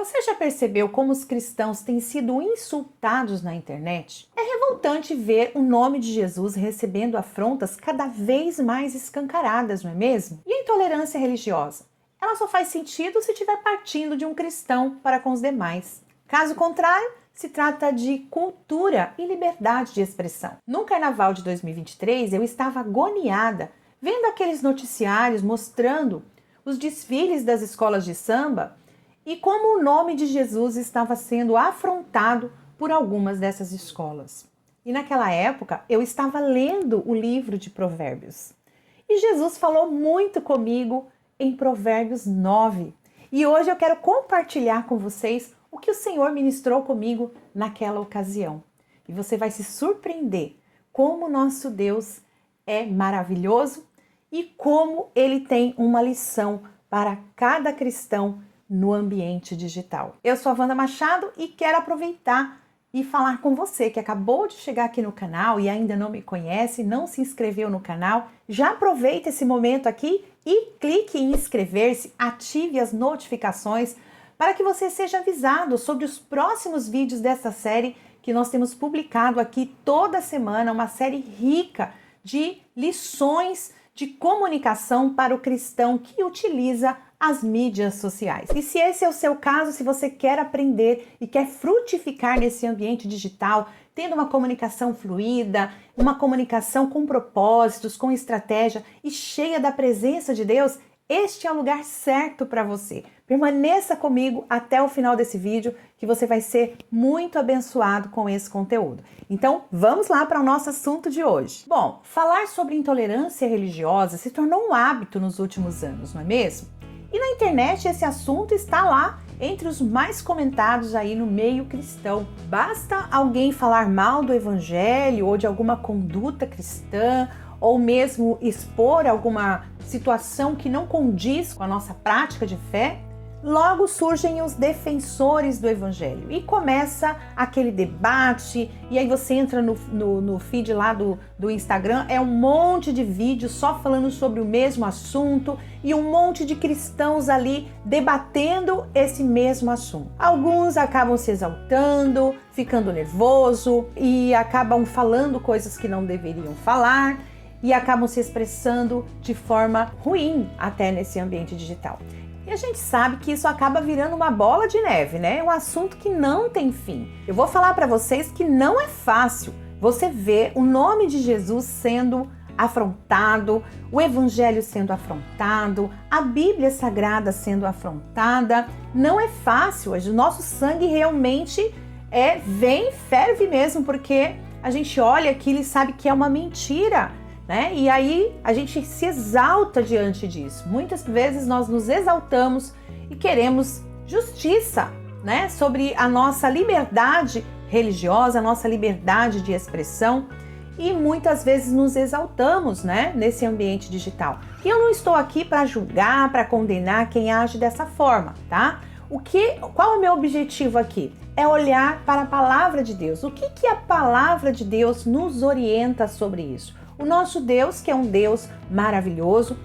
Você já percebeu como os cristãos têm sido insultados na internet? É revoltante ver o nome de Jesus recebendo afrontas cada vez mais escancaradas, não é mesmo? E a intolerância religiosa? Ela só faz sentido se estiver partindo de um cristão para com os demais. Caso contrário, se trata de cultura e liberdade de expressão. No Carnaval de 2023, eu estava agoniada vendo aqueles noticiários mostrando os desfiles das escolas de samba e como o nome de Jesus estava sendo afrontado por algumas dessas escolas. E naquela época eu estava lendo o livro de Provérbios. E Jesus falou muito comigo em Provérbios 9. E hoje eu quero compartilhar com vocês o que o Senhor ministrou comigo naquela ocasião. E você vai se surpreender como o nosso Deus é maravilhoso e como Ele tem uma lição para cada cristão no ambiente digital. Eu sou a Wanda Machado e quero aproveitar e falar com você que acabou de chegar aqui no canal e ainda não me conhece, não se inscreveu no canal. Já aproveita esse momento aqui e clique em inscrever-se, ative as notificações para que você seja avisado sobre os próximos vídeos dessa série que nós temos publicado aqui toda semana, uma série rica de lições de comunicação para o cristão que utiliza as mídias sociais. E se esse é o seu caso, se você quer aprender e quer frutificar nesse ambiente digital, tendo uma comunicação fluida, uma comunicação com propósitos, com estratégia e cheia da presença de Deus, este é o lugar certo para você. Permaneça comigo até o final desse vídeo, que você vai ser muito abençoado com esse conteúdo. Então, vamos lá para o nosso assunto de hoje. Bom, falar sobre intolerância religiosa se tornou um hábito nos últimos anos, não é mesmo? E na internet esse assunto está lá entre os mais comentados aí no meio cristão. Basta alguém falar mal do evangelho ou de alguma conduta cristã, ou mesmo expor alguma situação que não condiz com a nossa prática de fé, logo surgem os defensores do evangelho e começa aquele debate, e aí você entra no feed lá do Instagram, é um monte de vídeos só falando sobre o mesmo assunto e um monte de cristãos ali debatendo esse mesmo assunto. Alguns acabam se exaltando, ficando nervoso e acabam falando coisas que não deveriam falar e acabam se expressando de forma ruim até nesse ambiente digital. E a gente sabe que isso acaba virando uma bola de neve, né? É um assunto que não tem fim. Eu vou falar para vocês que não é fácil você ver o nome de Jesus sendo afrontado, o evangelho sendo afrontado, a Bíblia Sagrada sendo afrontada. Não é fácil, o nosso sangue realmente ferve mesmo, porque a gente olha aquilo e sabe que é uma mentira, né? E aí a gente se exalta diante disso. Muitas vezes nós nos exaltamos e queremos justiça, né? Sobre a nossa liberdade religiosa, a nossa liberdade de expressão, e muitas vezes nos exaltamos, né? Nesse ambiente digital. E eu não estou aqui para julgar, para condenar quem age dessa forma, tá? Qual é o meu objetivo aqui? É olhar para a palavra de Deus. O que a palavra de Deus nos orienta sobre isso? O nosso Deus, que é um Deus maravilhoso,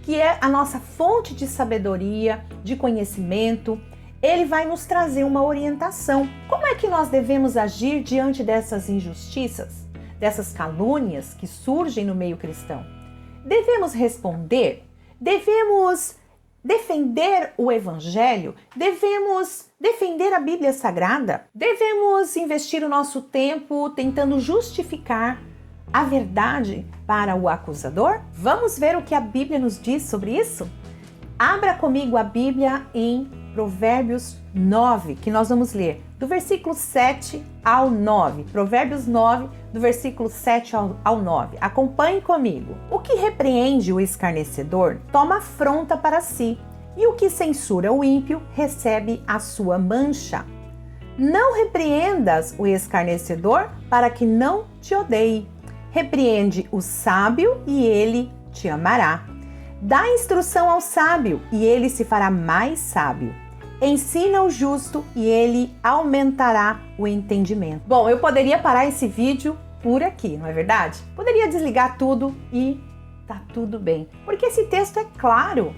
que é a nossa fonte de sabedoria, de conhecimento, Ele vai nos trazer uma orientação. Como é que nós devemos agir diante dessas injustiças, dessas calúnias que surgem no meio cristão? Devemos responder? Devemos defender o Evangelho? Devemos defender a Bíblia Sagrada? Devemos investir o nosso tempo tentando justificar a verdade para o acusador? Vamos ver o que a Bíblia nos diz sobre isso? Abra comigo a Bíblia em Provérbios 9, que nós vamos ler do versículo 7 ao 9. Provérbios 9, do versículo 7 ao 9. Acompanhe comigo. O que repreende o escarnecedor toma afronta para si, e o que censura o ímpio recebe a sua mancha. Não repreendas o escarnecedor para que não te odeie. Repreende o sábio e ele te amará. Dá instrução ao sábio e ele se fará mais sábio. Ensina o justo e ele aumentará o entendimento. Bom, eu poderia parar esse vídeo por aqui, não é verdade? Poderia desligar tudo e tá tudo bem. Porque esse texto é claro.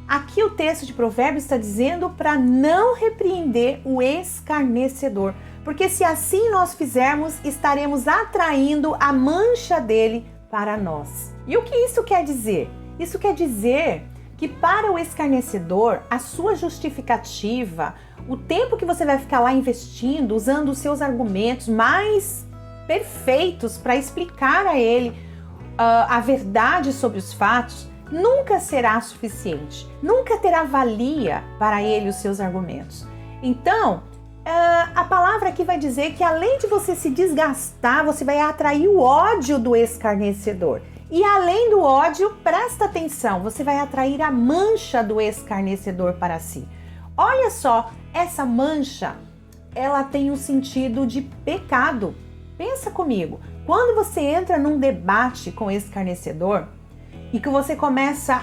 Aqui o texto de Provérbios está dizendo para não repreender o escarnecedor, porque se assim nós fizermos, estaremos atraindo a mancha dele para nós. E o que isso quer dizer? Isso quer dizer que para o escarnecedor, a sua justificativa, o tempo que você vai ficar lá investindo, usando os seus argumentos mais perfeitos para explicar a ele a verdade sobre os fatos, nunca será suficiente, nunca terá valia para ele os seus argumentos. Então, a palavra aqui vai dizer que além de você se desgastar, você vai atrair o ódio do escarnecedor. E além do ódio, presta atenção, você vai atrair a mancha do escarnecedor para si. Olha só, essa mancha, ela tem um sentido de pecado. Pensa comigo, quando você entra num debate com o escarnecedor, e que você começa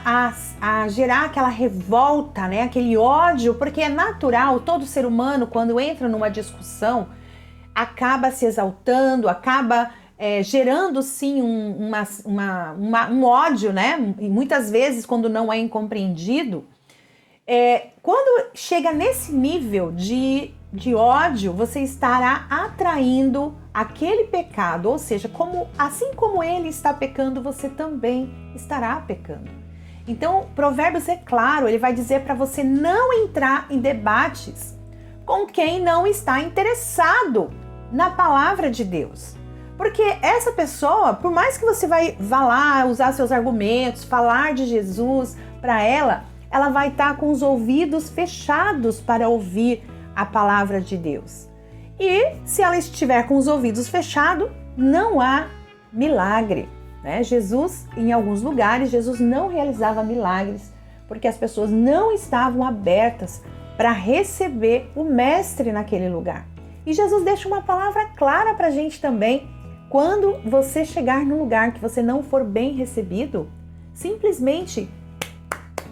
a gerar aquela revolta, né? Aquele ódio, porque é natural, todo ser humano, quando entra numa discussão, acaba se exaltando, acaba gerando sim um ódio, né? E muitas vezes, quando não é incompreendido, quando chega nesse nível de ódio, você estará atraindo aquele pecado, ou seja, assim como ele está pecando, você também estará pecando. Então, Provérbios é claro, ele vai dizer para você não entrar em debates com quem não está interessado na palavra de Deus. Porque essa pessoa, por mais que você vá lá usar seus argumentos, falar de Jesus para ela vai estar com os ouvidos fechados para ouvir a palavra de Deus. E se ela estiver com os ouvidos fechados, não há milagre, né? Jesus, em alguns lugares, Jesus não realizava milagres porque as pessoas não estavam abertas para receber o mestre naquele lugar. E Jesus deixa uma palavra clara para a gente também. Quando você chegar num lugar que você não for bem recebido, simplesmente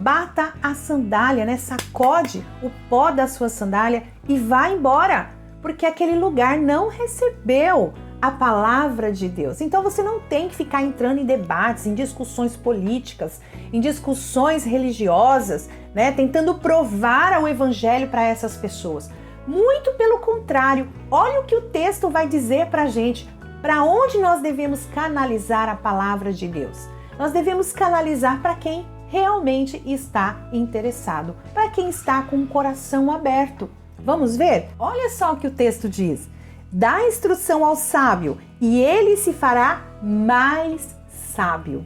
bata a sandália, né? Sacode o pó da sua sandália e vá embora, porque aquele lugar não recebeu a palavra de Deus. Então você não tem que ficar entrando em debates, em discussões políticas, em discussões religiosas, né? Tentando provar o evangelho para essas pessoas. Muito pelo contrário, olha o que o texto vai dizer para a gente, para onde nós devemos canalizar a palavra de Deus. Nós devemos canalizar para quem realmente está interessado, para quem está com o coração aberto. Vamos ver? Olha só o que o texto diz. Dá instrução ao sábio e ele se fará mais sábio.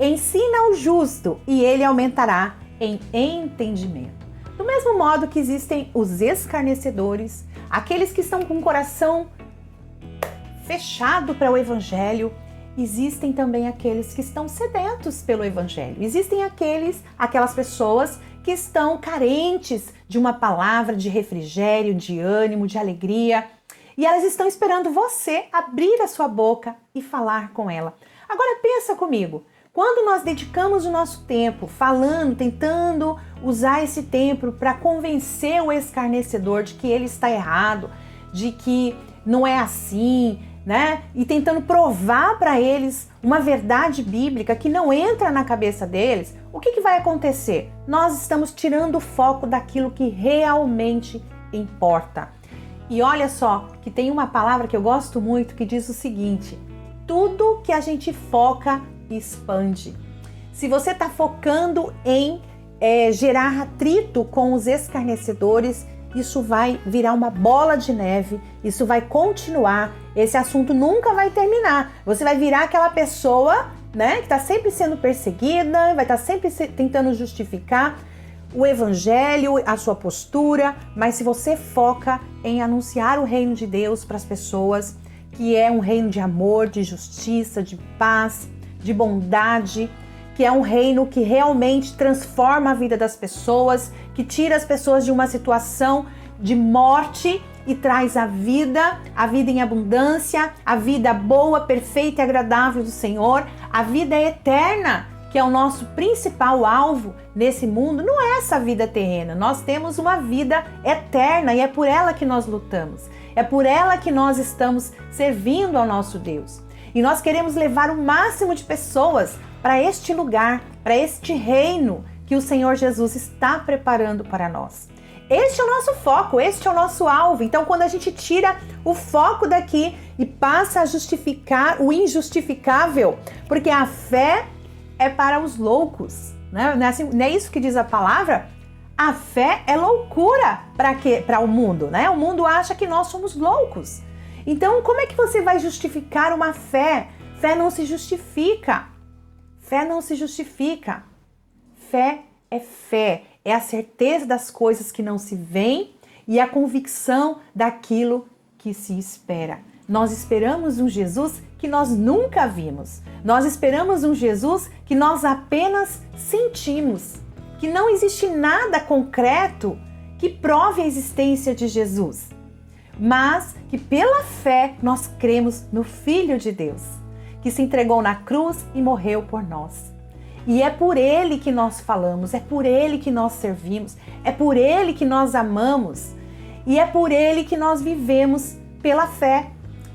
Ensina ao justo e ele aumentará em entendimento. Do mesmo modo que existem os escarnecedores, aqueles que estão com o coração fechado para o evangelho, existem também aqueles que estão sedentos pelo evangelho. Existem aquelas pessoas que estão carentes de uma palavra de refrigério, de ânimo, de alegria, e elas estão esperando você abrir a sua boca e falar com ela. Agora pensa comigo, quando nós dedicamos o nosso tempo falando, tentando usar esse tempo para convencer o escarnecedor de que ele está errado, de que não é assim, né? E tentando provar para eles uma verdade bíblica que não entra na cabeça deles, o que vai acontecer? Nós estamos tirando o foco daquilo que realmente importa. E olha só, que tem uma palavra que eu gosto muito que diz o seguinte: tudo que a gente foca expande. Se você está focando em gerar atrito com os escarnecedores, isso vai virar uma bola de neve, isso vai continuar, esse assunto nunca vai terminar. Você vai virar aquela pessoa, né, que está sempre sendo perseguida, vai estar sempre tentando justificar o evangelho, a sua postura, mas se você foca em anunciar o reino de Deus para as pessoas, que é um reino de amor, de justiça, de paz, de bondade, que é um reino que realmente transforma a vida das pessoas, que tira as pessoas de uma situação de morte e traz a vida em abundância, a vida boa, perfeita e agradável do Senhor, a vida eterna, que é o nosso principal alvo nesse mundo. Não é essa vida terrena, nós temos uma vida eterna e é por ela que nós lutamos, é por ela que nós estamos servindo ao nosso Deus. E nós queremos levar o máximo de pessoas para este lugar, para este reino que o Senhor Jesus está preparando para nós. Este é o nosso foco, este é o nosso alvo. Então, quando a gente tira o foco daqui e passa a justificar o injustificável, porque a fé é para os loucos, né? Não é isso que diz a palavra? A fé é loucura para o mundo, né? O mundo acha que nós somos loucos. Então, como é que você vai justificar uma fé? Fé não se justifica. Fé não se justifica. Fé é a certeza das coisas que não se veem e a convicção daquilo que se espera. Nós esperamos um Jesus que nós nunca vimos. Nós esperamos um Jesus que nós apenas sentimos. Que não existe nada concreto que prove a existência de Jesus. Mas que pela fé nós cremos no Filho de Deus, que se entregou na cruz e morreu por nós. E é por Ele que nós falamos, é por Ele que nós servimos, é por Ele que nós amamos e é por Ele que nós vivemos pela fé,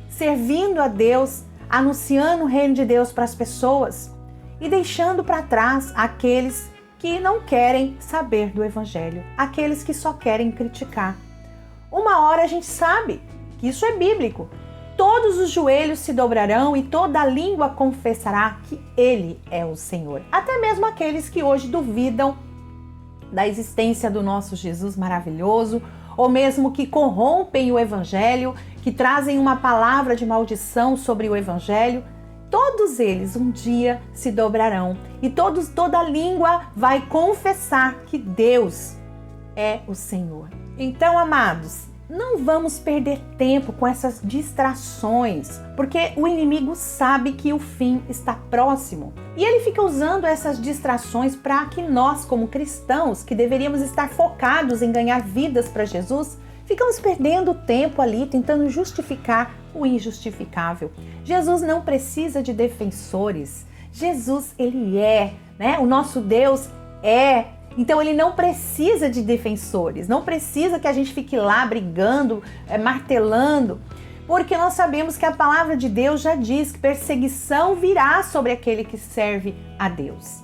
servindo a Deus, anunciando o reino de Deus para as pessoas e deixando para trás aqueles que não querem saber do Evangelho, aqueles que só querem criticar. Uma hora a gente sabe que isso é bíblico. Todos os joelhos se dobrarão e toda língua confessará que Ele é o Senhor. Até mesmo aqueles que hoje duvidam da existência do nosso Jesus maravilhoso, ou mesmo que corrompem o Evangelho, que trazem uma palavra de maldição sobre o Evangelho, todos eles um dia se dobrarão e toda língua vai confessar que Deus é o Senhor. Então, amados, não vamos perder tempo com essas distrações, porque o inimigo sabe que o fim está próximo. E ele fica usando essas distrações para que nós, como cristãos, que deveríamos estar focados em ganhar vidas para Jesus, ficamos perdendo tempo ali tentando justificar o injustificável. Jesus não precisa de defensores. Jesus, ele é, né? O nosso Deus é. Então ele não precisa de defensores, não precisa que a gente fique lá brigando, martelando, porque nós sabemos que a palavra de Deus já diz que perseguição virá sobre aquele que serve a Deus.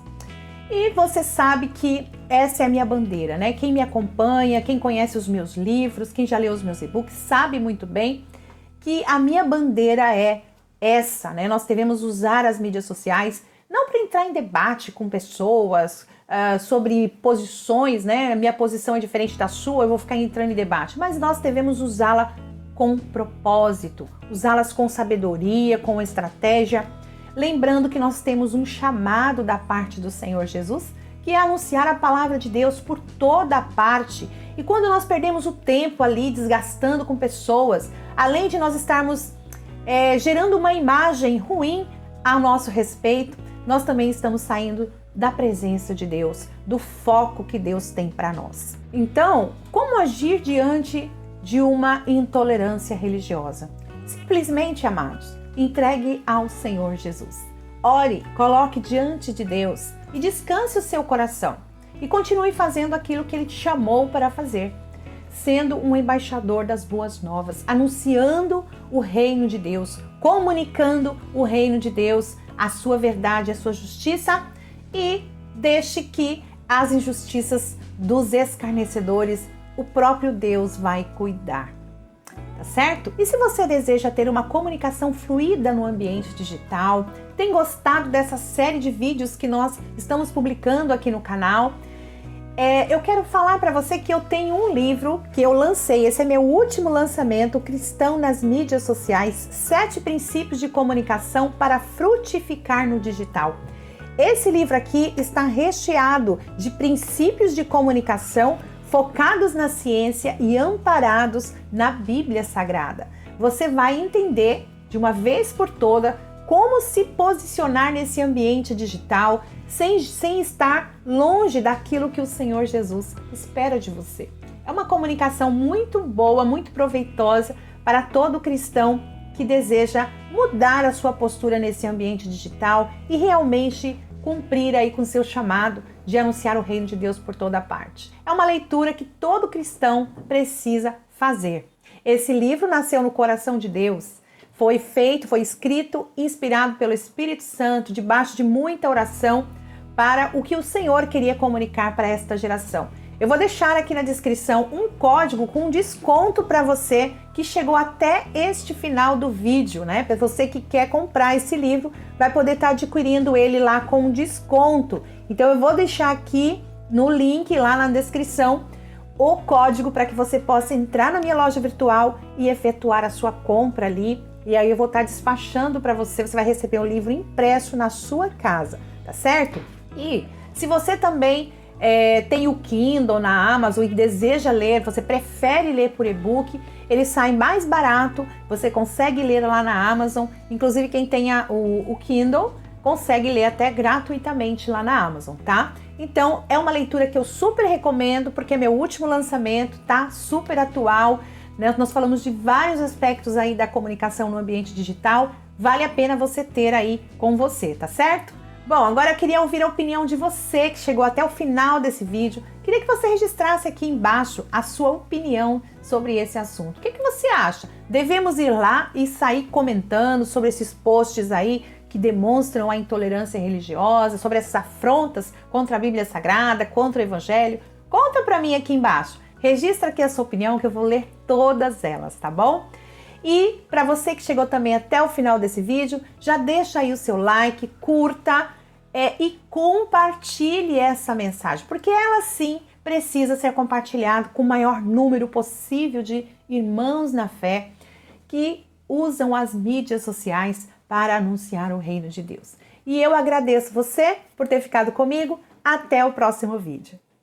E você sabe que essa é a minha bandeira, né? Quem me acompanha, quem conhece os meus livros, quem já leu os meus e-books, sabe muito bem que a minha bandeira é essa, né? Nós devemos usar as mídias sociais não para entrar em debate com pessoas, sobre posições, né? Minha posição é diferente da sua, eu vou ficar entrando em debate. Mas nós devemos usá-la com propósito, usá-las com sabedoria, com estratégia. Lembrando que nós temos um chamado da parte do Senhor Jesus, que é anunciar a palavra de Deus por toda parte. E quando nós perdemos o tempo ali desgastando com pessoas, além de nós estarmos gerando uma imagem ruim a nosso respeito, nós também estamos saindo da presença de Deus, do foco que Deus tem para nós. Então, como agir diante de uma intolerância religiosa? Simplesmente, amados, entregue ao Senhor Jesus. Ore, coloque diante de Deus e descanse o seu coração. E continue fazendo aquilo que Ele te chamou para fazer, sendo um embaixador das boas novas, anunciando o reino de Deus, comunicando o reino de Deus, a sua verdade, a sua justiça, e deixe que as injustiças dos escarnecedores, o próprio Deus vai cuidar. Tá certo? E se você deseja ter uma comunicação fluida no ambiente digital, tem gostado dessa série de vídeos que nós estamos publicando aqui no canal, eu quero falar para você que eu tenho um livro que eu lancei, esse é meu último lançamento, Cristão nas Mídias Sociais, 7 princípios de comunicação para frutificar no digital. Esse livro aqui está recheado de princípios de comunicação focados na ciência e amparados na Bíblia Sagrada. Você vai entender de uma vez por toda como se posicionar nesse ambiente digital sem estar longe daquilo que o Senhor Jesus espera de você. É uma comunicação muito boa, muito proveitosa para todo cristão que deseja mudar a sua postura nesse ambiente digital e realmente cumprir aí com seu chamado de anunciar o reino de Deus por toda parte. É uma leitura que todo cristão precisa fazer. Esse livro nasceu no coração de Deus, foi escrito, inspirado pelo Espírito Santo, debaixo de muita oração, para o que o Senhor queria comunicar para esta geração. Eu vou deixar aqui na descrição um código com desconto para você que chegou até este final do vídeo, né? Para você que quer comprar esse livro, vai poder estar adquirindo ele lá com desconto. Então eu vou deixar aqui no link lá na descrição o código para que você possa entrar na minha loja virtual e efetuar a sua compra ali. E aí eu vou estar despachando para você, você vai receber o livro impresso na sua casa, tá certo? E se você também tem o Kindle na Amazon e deseja ler, você prefere ler por e-book, ele sai mais barato, você consegue ler lá na Amazon, inclusive quem tem o Kindle consegue ler até gratuitamente lá na Amazon, tá? Então é uma leitura que eu super recomendo, porque é meu último lançamento, tá super atual, né? Nós falamos de vários aspectos aí da comunicação no ambiente digital, vale a pena você ter aí com você, tá certo? Bom, agora eu queria ouvir a opinião de você que chegou até o final desse vídeo. Queria que você registrasse aqui embaixo a sua opinião sobre esse assunto. O que você acha? Devemos ir lá e sair comentando sobre esses posts aí que demonstram a intolerância religiosa, sobre essas afrontas contra a Bíblia Sagrada, contra o Evangelho? Conta pra mim aqui embaixo. Registra aqui a sua opinião que eu vou ler todas elas, tá bom? E para você que chegou também até o final desse vídeo, já deixa aí o seu like, curta e compartilhe essa mensagem, porque ela sim precisa ser compartilhada com o maior número possível de irmãos na fé que usam as mídias sociais para anunciar o reino de Deus. E eu agradeço você por ter ficado comigo. Até o próximo vídeo.